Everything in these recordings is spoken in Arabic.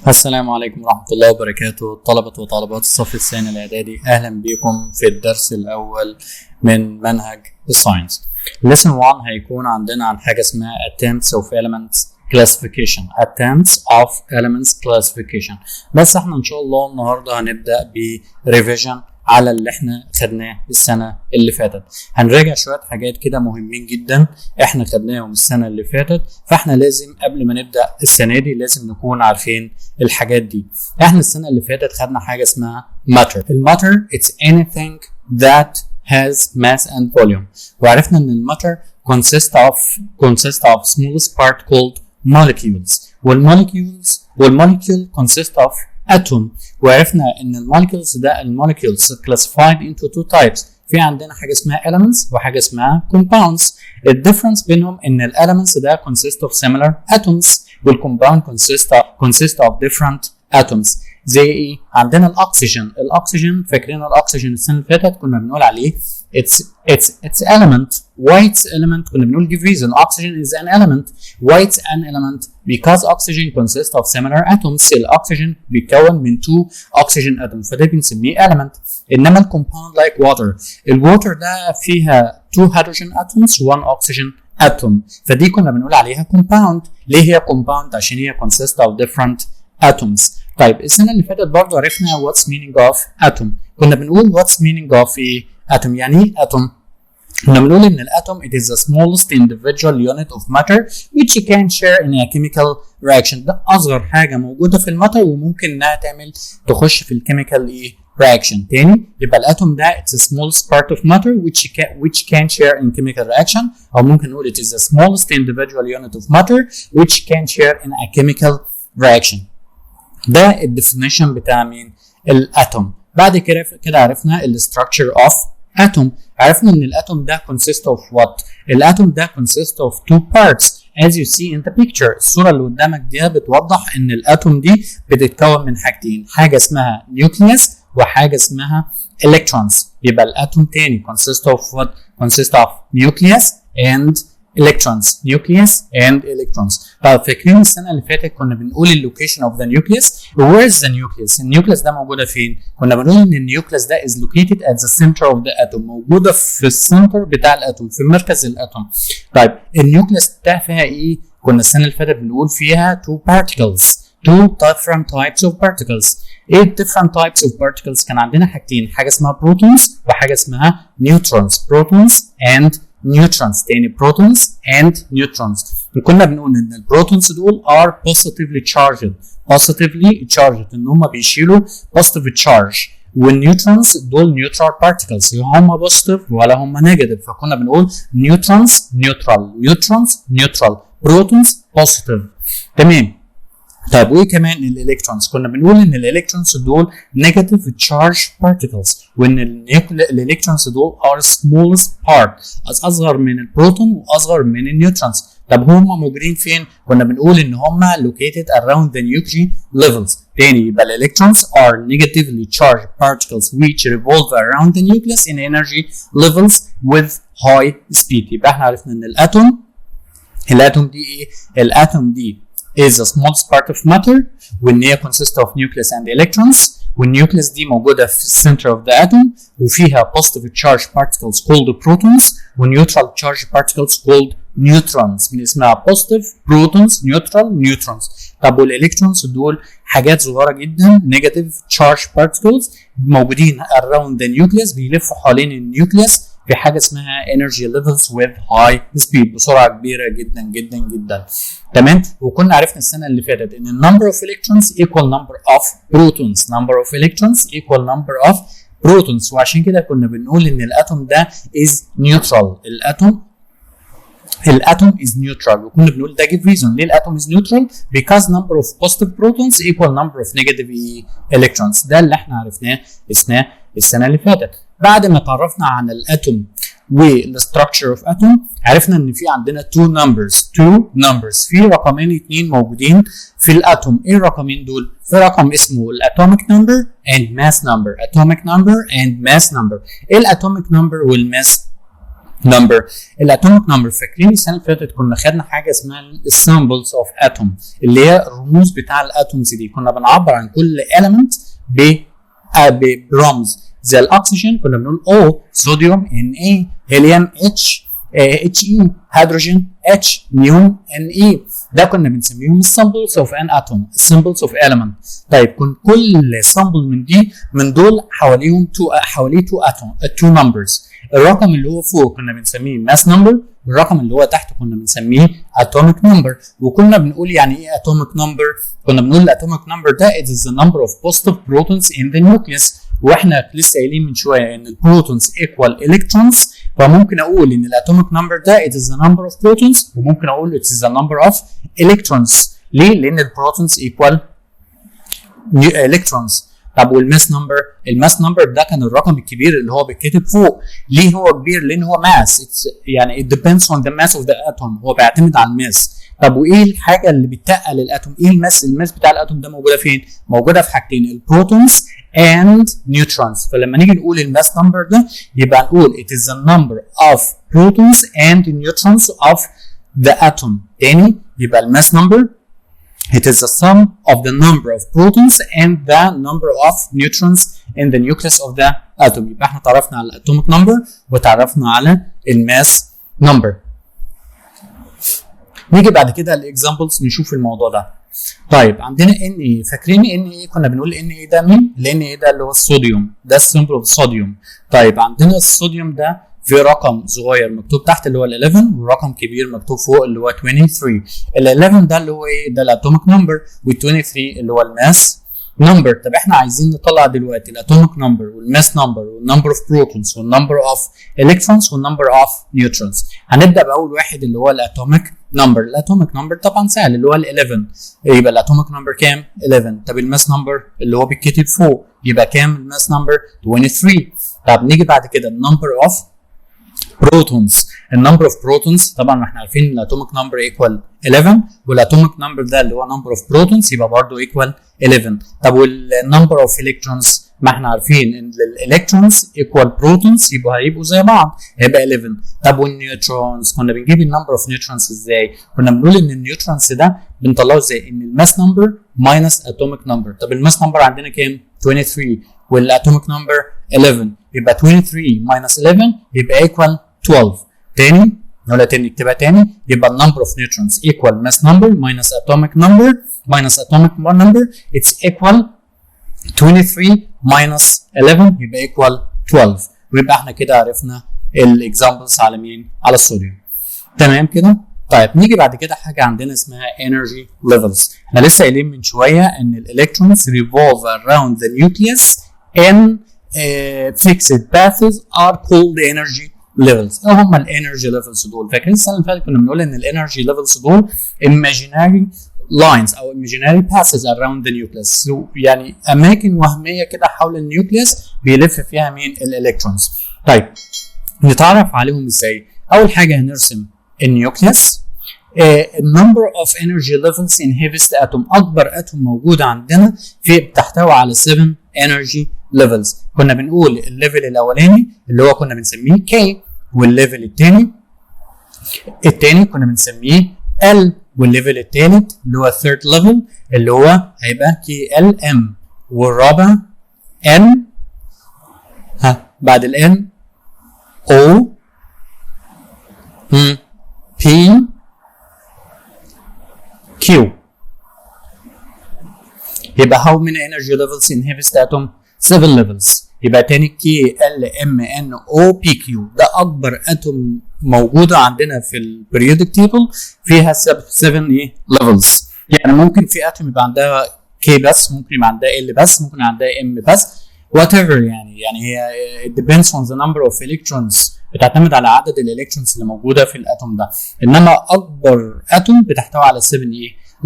السلام عليكم ورحمة الله وبركاته. طلبة وطالبات الصف الثاني الإعدادي، أهلا بكم في الدرس الأول من منهج الساينس. Lesson 1 هيكون عندنا عن حاجة اسمها Attempts of Elements Classification. Attempts of Elements Classification. بس احنا إن شاء الله النهاردة هنبدأ بريفيجن على اللي احنا خدناه السنة اللي فاتت. هنراجع شوية حاجات كده مهمين جدا احنا خدناهم السنة اللي فاتت، فاحنا لازم قبل ما نبدأ السنة دي لازم نكون عارفين الحاجات دي. احنا السنة اللي فاتت خدنا حاجة اسمها matter. الماتر it's anything that has mass and volume، وعرفنا ان الماتر consists of smallest part called molecules، والmolecule consist of atom، وعرفنا ان المولكيولز ده المولكيولز classified into two types. في عندنا حاجه اسمها elements وحاجه اسمها compounds. الديفرنس بينهم ان الاليمنتس ده consist of similar atoms، والcompound consist of different atoms. زي ايه؟ عندنا الاكسجين فاكرين الاكسجين السنه اللي فاتت كنا بنقول عليه it's element. Why it's element؟ كنا بنقول give reason. Oxygen is an element. Why it's an element؟ because oxygen consists of similar atoms. الاكسجين بيتكون من two oxygen atoms، فده بنسميه element. انما الكومباوند like water، الووتر ده فيها two hydrogen atoms one oxygen atom، فدي كنا بنقول عليها compound. ليه هي compound؟ عشان هي consist of different atoms. طيب السنه اللي فاتت برضه عرفنا what's meaning of atom. كنا بنقول what's meaning of ايه؟ atom. يعني ايه atom؟ كنا بنقول ان الاتوم it is the smallest individual unit of matter which can share in a chemical reaction. ده اصغر حاجه موجوده في الماتر وممكن انها تخش في الكيميكال ايه reaction. تاني يبقى الاتوم ده it's the smallest part of matter which can share in chemical reaction، او ممكن نقول it is the smallest individual unit of matter which can share in a chemical reaction. ده الديفينيشن بتاع مين؟ الاتوم. بعد كده عرفنا الستراكشر اوف atom. عرفنا ان الاتوم ده consist of what؟ الاتوم ده consist of two parts as you see in the picture. الصورة اللي قدامك دي بتوضح ان الاتوم دي بتتكون من حاجتين، حاجة اسمها nucleus وحاجة اسمها electrons. يبقى الاتوم تاني consist of what؟ consist of nucleus and electrons. طب فاكرين السنه اللي فاتت كنا بنقول اللوكيشن اوف ذا نيوكليوس. where is the nucleus؟ النيوكليوس ده موجوده فين؟ كنا بنقول ان النيوكليوس ده is located at the center of the atom، موجوده في السنتر بتاع الاتوم، في مركز الاتوم. طيب النيوكليوس ده فيها ايه؟ كنا السنه اللي فاتت بنقول فيها two different types of particles. ايه different types of particles؟ كان عندنا حاجتين، حاجه اسمها بروتونز وحاجه اسمها نيوترونز. بروتونز and neutrons. تاني protons and neutrons. وكنا بنقول ان البروتونز دول are positively charged ان هم بيشيلوا positive charge، والنيوترونز دول neutral particles، هم positive ولا هم negative، فكنا بنقول neutrons neutral protons positive. تمام. طيب وايه كمان الالكترونز؟ كنا بنقول ان الالكترونز دول negative charge particles، وان الالكترونز دول are smallest part، اصغر من البروتون واصغر من النيوترونز. طب هم موجودين فين؟ كنا بنقول ان هم located around the nuclear levels. تاني يبقى الالكترونز are negatively charged particles which revolve around the nucleus in energy levels with high speed. يبقى احنا عرفنا ان الاتوم دي ايه؟ الاتوم دي is the smallest part of matter، وان هي consist of nucleus and electrons، والنيوكليوس دي موجوده في السنتر of the atom، وفيها positive charge particles called protons و neutral charge particles called neutrons. من اسمها positive protons neutrons. طب والالكترونز دول حاجات صغيره جدا negative charge particles موجودين around the nucleus، بيلفوا حوالين النيوكليوس في حاجه اسمها energy levels with high speed، بسرعه كبيره جدا. تمام. وكنا عرفنا السنه اللي فاتت ان number of electrons equal number of protons. وعشان كده كنا بنقول ان الاتوم ده is neutral. الاتوم is neutral، وكنا بنقول ده give reason ليه الاتوم is neutral because number of positive protons equal number of negative electrons. ده اللي احنا عرفناه السنه اللي فاتت. بعد ما تعرفنا عن الاتوم والستراكشر اوف اتوم، عرفنا ان في عندنا two numbers في رقمين اتنين موجودين في الاتوم. ايه الرقمين دول؟ في رقم اسمه الاتوميك نمبر and mass number. ايه الاتوميك نمبر والماس number. الاتوميك نمبر فاكرين السنه اللي فاتت كنا خدنا حاجه اسمها السيمبلز اوف اتوم اللي هي الرموز بتاع الاتومز دي. كنا بنعبر عن كل element برمز. زي الاكسجين كنا بنقول O، صوديوم Na، هيليوم H، He، هيدروجين H، نيون Ne. ده كنا بنسميهم السيمبلز اوف ان اتوم، السيمبلز اوف element. طيب كل سامبل من دول حواليه تو نمبرز. الرقم اللي هو فوق كنا بنسميه ماس نمبر، والرقم اللي هو تحت كنا بنسميه اتوميك نمبر. وكنا بنقول يعني ايه اتوميك نمبر؟ كنا بنقول الاتوميك نمبر ده it is the number of positive protons in the nucleus. واحنا لسه قايلين من شويه ان البروتونز equal electrons، فممكن اقول ان الاتوميك نمبر ده it is the number of protons، وممكن اقول it is the number of electrons. ليه؟ لان البروتونز equal electrons. طب والماس نمبر؟ الماس نمبر ده كان الرقم الكبير اللي هو بيتكتب فوق. ليه هو كبير؟ لان هو ماس، يعني it depends on the mass of the atom، هو بيعتمد على الماس. طب وايه الحاجه اللي بتتقل الاتوم؟ ايه الماس؟ الماس بتاع الاتوم ده موجوده فين؟ موجوده في حاجتين، البروتونز and neutrons. فلما نيجي نقول الماس نمبر ده يبقى نقول it is the number of protons and neutrons of the atom. تاني يبقى الماس نمبر it is the sum of the number of protons and the number of neutrons in the nucleus of the atom. يبقى احنا تعرفنا على الاتوميك نمبر وتعرفنا على الماس نمبر. نيجي بعد كده الاكزامبلز نشوف الموضوع ده. طيب عندنا ان فاكرين ان ايه كنا بنقول ان ايه ده مين؟ لان ايه ده اللي هو الصوديوم، ده السيمبل اوف صوديوم. طيب عندنا الصوديوم ده في رقم صغير مكتوب تحت اللي هو ال 11 ورقم كبير مكتوب فوق اللي هو 23. ال 11 ده اللي هو ايه؟ ده الاتوميك نمبر، وال 23 اللي هو الماس نمبر. طب احنا عايزين نطلع دلوقتي الاتوميك نمبر والماس نمبر والنمبر اوف بروتونز والنمبر اوف الكترونز والنمبر اوف نيوترونز. هنبدا باول واحد اللي هو الاتوميك نمبر. الاتوميك نمبر طبعا سهل اللي هو ال 11. يبقى الاتوميك نمبر كام؟ 11. طب الماس نمبر اللي هو بيتكتب فوق يبقى كام الماس نمبر؟ 23. طب نيجي بعد كده النمبر اوف بروتونز. النمبر اوف بروتونز طبعا احنا عارفين ان الاتوميك نمبر ايكوال 11، والاتوميك نمبر ده اللي هو نمبر اوف بروتونز يبقى برضه ايكوال 11. طب والنمبر اوف الكترونز ما احنا عارفين ان الالكترونز ايكوال بروتونز هيبقوا زي بعض هيبقى 11. طب والنيوترونز كنا بنجيب النمبر اوف نيوترونز ازاي؟ كنا بنقول ان النيوترونز ده بنطلعه ازاي؟ ان الماس نمبر ماينس اتوميك نمبر. طب الماس نمبر عندنا كام؟ 23 والاتوميك نمبر 11 يبقى 23 ماينس 11 يبقى ايكوال 12. تاني نقولها تاني نكتبها تاني يبقى النمبر اوف نيوترونز ايكوال ماس نمبر ماينس اتوميك نمبر minus atomic number it's equal 23 minus 11 يبقى equal 12. ويبقى احنا كده عرفنا الاكزامبلز على مين؟ على الصوديوم. تمام كده؟ طيب نيجي بعد كده حاجه عندنا اسمها energy levels. احنا لسه قايلين من شويه ان الالكترونز revolve around the nucleus in fixed paths are called energy levels. ايه هم الانرجي ليفلز دول؟ فاكرين السنه اللي فاتت كنا بنقول ان الانرجي ليفلز دول imaginary lines او imaginary passes around the nucleus. يعني اماكن وهميه كده حول النيوكليوس بيلف فيها مين؟ الالكترونز. طيب نتعرف عليهم ازاي؟ اول حاجه هنرسم النيوكليوس. النمبر اوف انرجي ليفلز ان هيفست اتوم، اكبر اتوم موجوده عندنا بتحتوي على 7 انرجي ليفلز. كنا بنقول الليفل الاولاني اللي هو كنا بنسميه K، والليفل الثاني كنا بنسميه L، والليفل الثالث اللي هو third level اللي هو هيبقى KLM، والرابع N، بعد ال N O P Q. يبقى how many energy levels in heavy atom؟ 7 levels. يبقى تاني K L M N O P Q ده اكبر اتوم موجوده عندنا في البريودك تيبل فيها 7 levels. يعني ممكن في اتوم يبقى عندها K بس، ممكن يبقى عندها L بس، ممكن عندها M بس، whatever. يعني هي it depends on the number of electrons، بتعتمد على عدد الالكترونز اللي موجوده في الاتوم ده. انما اكبر اتوم بتحتوي على 7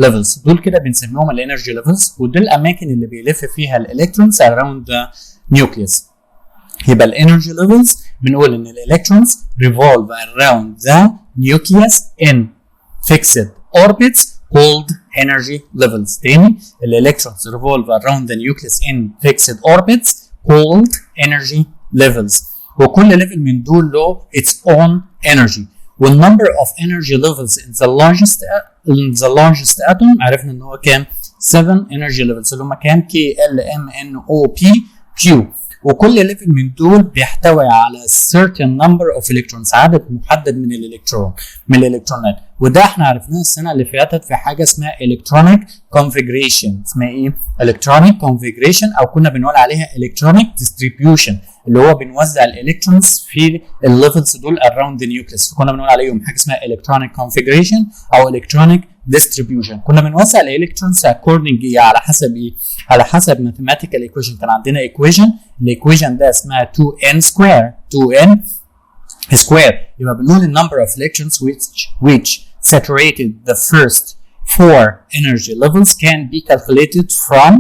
levels. دول كده بنسميهم الانرجي ليفلز، ودي الاماكن اللي بيلف فيها الالكترونز around the nucleus. يبقى الانرجي ليفلز بنقول ان الالكترونز revolve around the nucleus in fixed orbits called energy levels. تاني الالكترونز revolve around the nucleus in fixed orbits called energy levels. وكل ليفل من دول له its own energy. والنمبر of energy levels in the largest atom عرفنا ان هو كام 7 energy levels اللي هم كام K L M N O P Q. وكل ليفل من دول بيحتوي على certain number of electrons عدد محدد من الالكترونات. وده احنا عرفناه السنه اللي فاتت في حاجه اسمها electronic configuration. اسمها ايه؟ electronic configuration او كنا بنقول عليها electronic distribution اللي هو بنوزع الالكترونز في الليفلز دول around the nucleus. كنا بنقول عليهم حاجه اسمها electronic configuration او electronic distribution. كنا بنوزع الالكترونز according على حسب ايه؟ على حسب mathematical equation. كان عندنا equation، الايكويشن ده اسمها 2n square. يبقى بنقول the number of electrons which saturated the first 4 energy levels can be calculated from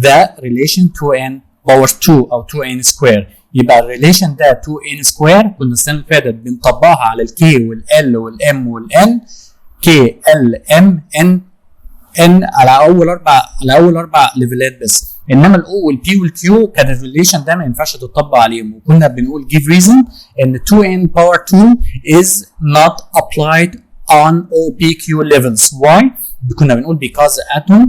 the relation 2n power 2 او 2n square. يبقى الريليشن ده 2n square كنا السنه اللي فاتت بنطبقها على الكي والال والام والان كي ال ام ان على اول اربع ليفلات بس. انما الاو والبي والكيو كان الريليشن ده ما ينفعش تطبق عليهم. وكنا بنقول give reason ان 2n power 2 is not applied on OPQ levels. Why? كنا بنقول because the atom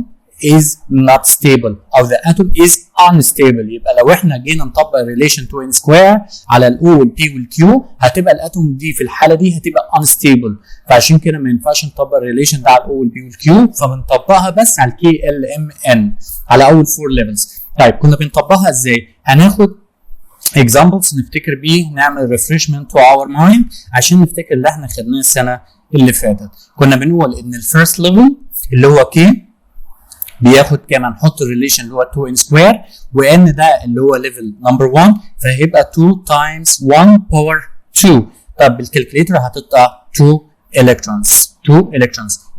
is not stable او the atom is unstable. يبقى لو احنا جينا نطبق relation 2n square على الاو والبي والكيو هتبقى الاتوم دي في الحاله دي هتبقى unstable. فعشان كده ما ينفعش نطبق الريليشن ده على الاو والبي والكيو، فبنطبقها بس على الكي ال ام ان على اول 4 ليفلز. طيب كنا بنطبقها ازاي؟ هناخد examples نفتكر بيه، نعمل refreshment to our mind عشان نفتكر اللي احنا خدناه السنه اللي فاتت. كنا بنقول ان الفيرست ليفل اللي هو كي بياخد كام؟ هنحط الريليشن اللي هو 2n سكوير وان ده اللي هو ليفل نمبر 1 فهيبقى 2 times 1 باور 2. طب بالكالكوليتر هتطلع 2 الكترونز.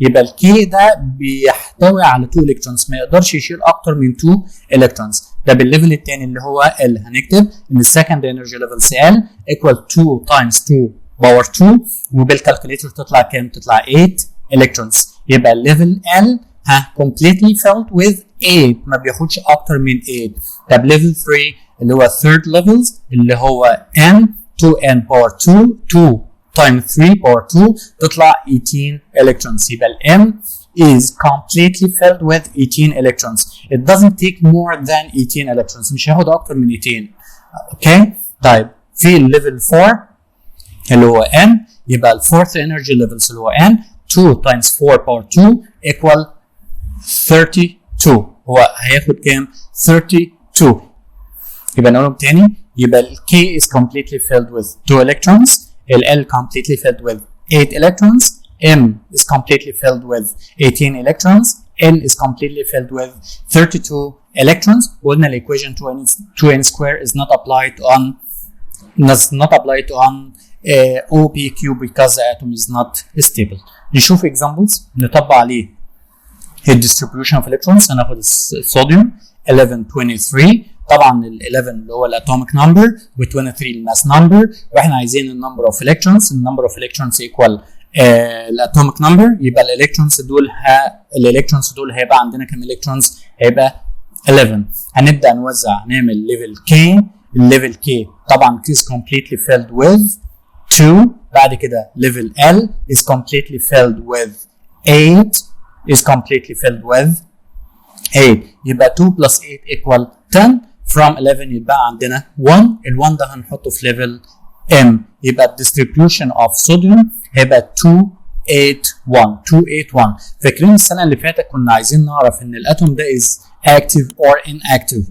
يبقى الكي ده بيحتوي على 2 الكترونز، ما يقدرش يشيل اكتر من 2 الكترونز. ده بالليفل الثاني اللي هو ال هنكتب ان السكند انرجي ليفل سي ال ايكوال 2 times 2 باور 2 وبالكالكوليتر تطلع كام؟ تطلع 8 الكترونز. يبقى الليفل ال completely filled with 8 ما بياخدش اكتر من 8. طب ليفل 3 اللي هو third levels اللي هو n 2n power 2 times 3 power 2 تطلع 18 electrons. يبقى ال M is completely filled with 18 electrons. It doesn't take more than 18 electrons. مش هياخد اكتر من 18. اوكي طيب في الليفل 4 اللي هو n يبقى ال fourth energy levels اللي هو n 2 times 4 power 2 equal 32. هو هياخد كام؟ 32. يبقى نقولهم تاني. يبقى ال K is completely filled with 2 electrons, ال L completely filled with 8 electrons, M is completely filled with 18 electrons, N is completely filled with 32 electrons. وقلنا ال equation 2n square is not applied on OPQ because the atom is not stable. نشوف examples نطبق عليه الديستريبيوشن اوف الكترونز. هناخد الصوديوم 1123 طبعا ال 11 اللي هو الاتوميك نمبر و 23 الماس نمبر واحنا عايزين النمبر اوف الكترونز. النمبر اوف الكترونز ايكوال الاتوميك نمبر. يبقى الالكترونز دول هيبقى عندنا كام الكترونز؟ هيبقى 11. هنبدا نوزع نعمل ليفل كي. الليفل كي طبعا is completely filled with 2. بعد كده ليفل L is completely filled with 8 is completely filled with 8. يبقى 2 plus 8 equal 10. From 11 يبقى عندنا 1. ال 1 ده هنحطه في level M. يبقى distribution of sodium هيبقى 281. فاكرين السنة اللي فاتت كنا عايزين نعرف ان الاتوم ده is active or inactive.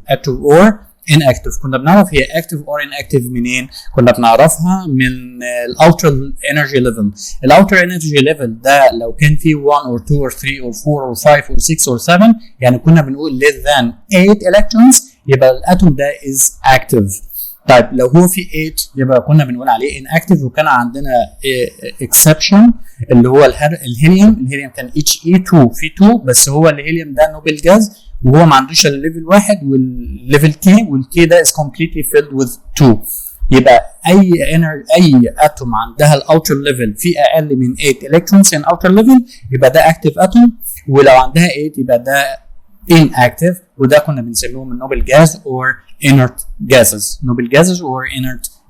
كنا بنعرف هي active or inactive منين؟ كنا بنعرفها من الاوتر انرجي ليفل. الاوتر انرجي ليفل ده لو كان فيه 1 or 2 or 3 or 4 or 5 or 6 or 7 يعني كنا بنقول less than 8 electrons يبقى الاتوم ده is active. طيب لو هو فيه 8 يبقى كنا بنقول عليه inactive. وكان عندنا exception اللي هو الهيليوم كان He2 في 2 بس هو الهيليوم ده نوبل جاز وهو ما عندوش الا ليفل 1 والليفل كي والكي ده is completely filled with 2. يبقى اي اتوم عندها الاوتر ليفل في اقل من 8 الكترونز ان اوتر ليفل يبقى ده اكتيف اتوم ولو عندها 8 يبقى ده inactive وده كنا بنسميهم النوبل جاز or inert gases.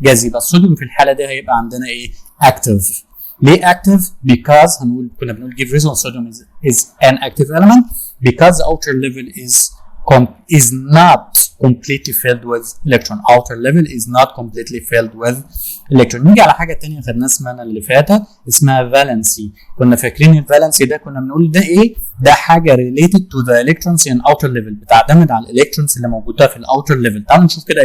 جاز. يبقى الصوديوم في الحاله دي هيبقى عندنا ايه؟ اكتف. ليه اكتف؟ because هنقول كنا بنقول give reason sodium is an active element because the outer level is not completely filled with electron. outer level is not completely filled with electron. نيجي على حاجه ثانيه خدناها السنه اللي فاتت اسمها valency. كنا فاكرين الفالنسي ده كنا بنقول ده ايه؟ ده حاجه related to the electrons in outer level، بتعتمد على الالكترونز اللي موجوده في الاوتر ليفل. تعالوا نشوف كده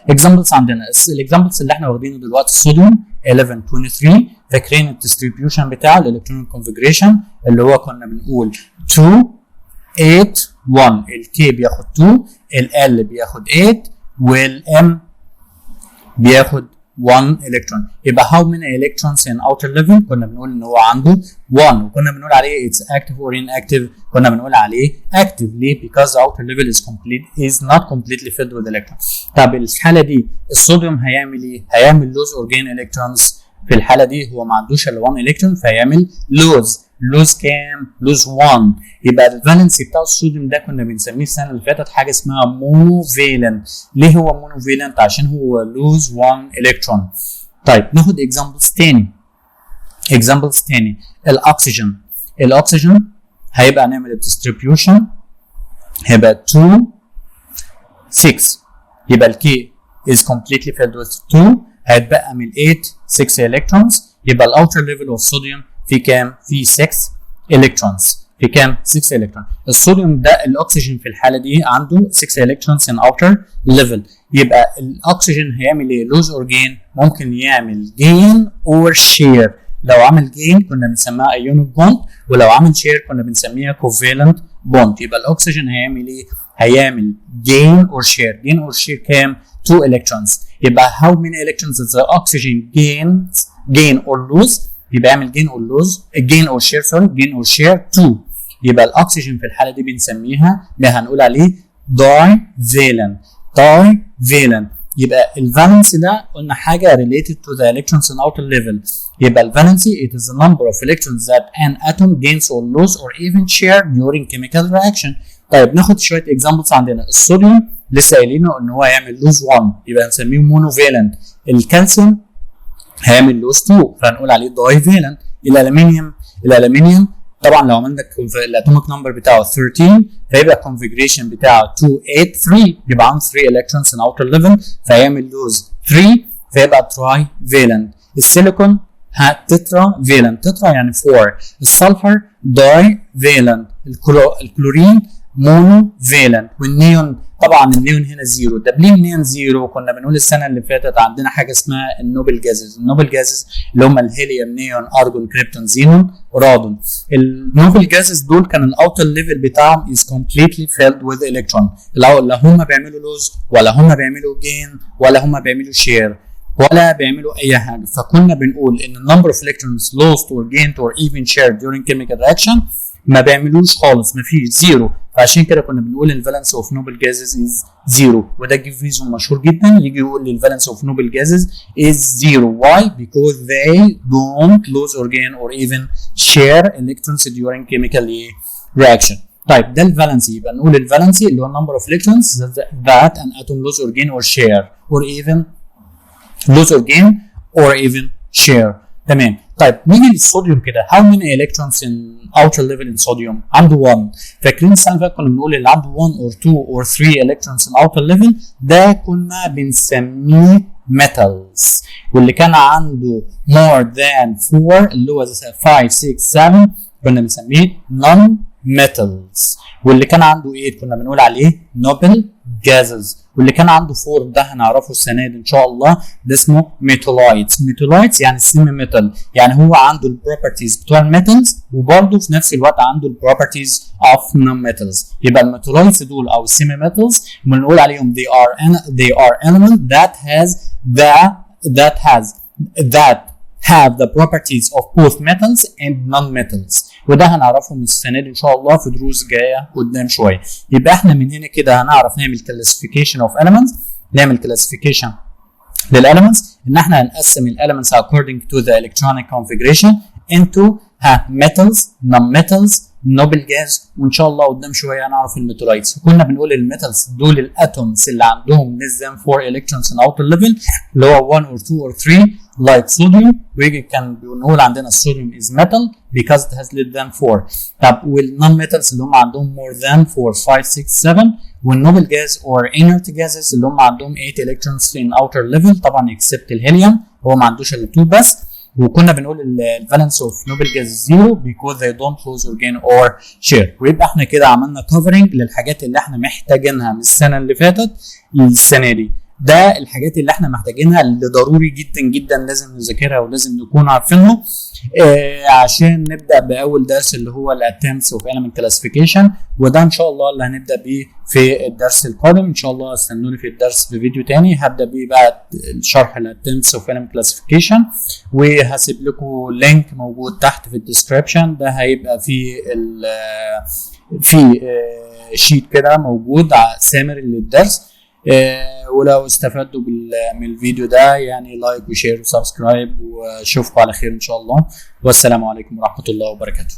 examples عندنا. الاكزامبلز اللي احنا واخدينه دلوقتي الصوديوم 1123. فاكرين الديستريبيوشن بتاعه الالكترونيك كونفيجريشن اللي هو كنا بنقول 2 8 1. الكي بياخد 2، ال بياخد 8، والام بياخد 1 الكترون. يبقى how many electrons in outer level؟ كنا بنقول ان هو عنده 1، وكنا بنقول عليه it's active or inactive. كنا بنقول عليه active. ليه؟ because the outer level is not completely filled with electrons. طب الحاله دي الصوديوم هيعمل ايه؟ هيعمل lose or gain electrons. في الحاله دي هو ما عندوش الا 1 الكترون فيعمل lose كام؟ lose 1. يبقى الفالنسي بتاع الصوديوم ده كنا بنسميه السنه اللي فاتت حاجه اسمها مونوفالنت. ليه هو مونوفالنت؟ عشان هو lose 1 الكترون. طيب ناخد examples تاني. الاكسجين هيبقى نعمل distribution هيبقى 2 6. يبقى الكي is completely filled with 2، هيتبقى من 8 6 الكترونز. يبقى الاوتر ليفل اوف صوديوم في كام؟ في 6 الكترونز. في كام؟ 6 الكترون. الصوديوم ده الاكسجين في الحاله دي عنده 6 الكترونز ان اوتر ليفل. يبقى الاكسجين هيعمل ايه؟ لوز اور جين؟ ممكن يعمل جين اور شير. لو عمل جين كنا بنسميها ايونيك بوند، ولو عمل شير كنا بنسميها كوفالنت بوند. يبقى الاكسجين هيعمل ايه؟ هيعمل جين اور شير. جين اور شير كام؟ 2 electrons. يبقى how many electrons does the oxygen gain or lose؟ يبقى يعمل gain or lose gain or share gain or share 2. يبقى الاكسجين في الحاله دي بنسميها ده هنقول عليه divalent. يبقى الفالنسي ده قلنا حاجه related to the electrons in outer level. يبقى الفالنسي it is the number of electrons that an atom gains or lose or even share during chemical reaction. طيب ناخد شويه examples عندنا. الصوديوم لسه قايلينه ان هو هيعمل لوز 1 يبقى هنسميه مونوفالنت. الكالسيوم هيعمل لوز 2 فهنقول عليه دايفالنت. الالومنيوم طبعا لو عملنا الاتوميك نمبر بتاعه 13 فيبقى الكونفيجريشن بتاعه 283 يبقى عنده 3 الكترونز ان اوتر ليفل فيعمل لوز 3 فيبقى تراي فالنت. السيليكون تترا فالنت. تترا يعني 4. السلفر داي فالنت. الكلورين مونو فالنت. والنيون طبعا النيون هنا زيرو. ده ليه النيون زيرو؟ كنا بنقول السنه اللي فاتت عندنا حاجه اسمها النوبل جازز. النوبل جازز اللي هم الهيليوم نيون ارجون كريبتون زينون ورادون. النوبل جازز دول كان الاوتر ليفل بتاعهم is completely filled with electron. لا هم بيعملوا لوز ولا هم بيعملوا جين ولا هم بيعملوا شير ولا بيعملوا اي حاجه. فكنا بنقول ان النمبر اوف electrons lost or gained or even shared during chemical reaction ما بيعملوش خالص، ما فيش زيرو. فعشان كده كنا بنقول الفالنس اوف نوبل جازز از زيرو. وده جيف ريزون مشهور جدا يجي يقول لي الفالنس اوف نوبل جازز از زيرو. Why? Because they don't lose or gain or even share electrons during chemical reaction. طيب ده الفالنسي. يبقى نقول الفالنسي اللي هو number of electrons that an atom lose or gain or share or even lose or gain or even share. تمام. طيب نيجي للصوديوم كده. how many electrons in outer level in sodium؟ عنده 1. فاكرين السنه اللي فاتت كنا بنقول اللي عنده 1 or 2 or 3 electrons in outer level ده كنا بنسميه metals. واللي كان عنده more than 4 اللي هو 5 6 7 كنا بنسميه non metals. واللي كان عنده 8 كنا بنقول عليه noble gases. واللي كان عنده 4 ده هنعرفه السنه دي ان شاء الله ده اسمه ميتالايتس. ميتالايتس يعني سيمي ميتال، يعني هو عنده البروبرتيز بتوع الميتالز وبرضه في نفس الوقت عنده البروبرتيز اوف نون ميتالز. يبقى الميتالايتس دول او السيمي ميتالز بنقول عليهم they are element that have the properties of both metals and non-metals. وده هنعرفهم السنه دي ان شاء الله في دروس جايه قدام شويه. يبقى احنا من هنا كده هنعرف نعمل classification of elements. نعمل classification للelements ان احنا هنقسم الelements according to the electronic configuration into metals, non-metals, نوبل جاز، وان شاء الله قدام شويه هنعرف الميتالايتس. كنا بنقول الميتالز دول الاتومز اللي عندهم less than 4 electrons in outer level اللي هو 1 or 2 or 3 like sodium، ويجي كان بنقول عندنا الصوديوم is metal because it has less than 4. طب والنون ميتالز اللي هم عندهم more than 4 5 6 7، والنوبل جاز or inert gases اللي هم عندهم 8 electrons in outer level طبعا except الهيليوم هو ما عندوش الا 2 بس. وكنا بنقول الفالنس اوف نوبل جاز زيرو because they don't lose or gain or share. ويبقى احنا كده عملنا كفرنج للحاجات اللي احنا محتاجينها من السنه اللي فاتت للسنه دي. ده الحاجات اللي احنا محتاجينها اللي ضروري جدا جدا لازم نذاكرها ولازم نكون عارفينها عشان نبدا باول درس اللي هو الاتمس اوف element classification، وده ان شاء الله اللي هنبدا بيه في الدرس القادم. ان شاء الله استنوني في الدرس في فيديو تاني هبدا بيه بقى شرح الاتمس اوف element classification، وهسيب لكم لينك موجود تحت في الديسكربشن. ده هيبقى في شيت كده موجود سامري للدرس. ولو استفدتوا من الفيديو ده يعني لايك وشير وسبسكرايب، واشوفكم على خير ان شاء الله، والسلام عليكم ورحمة الله وبركاته.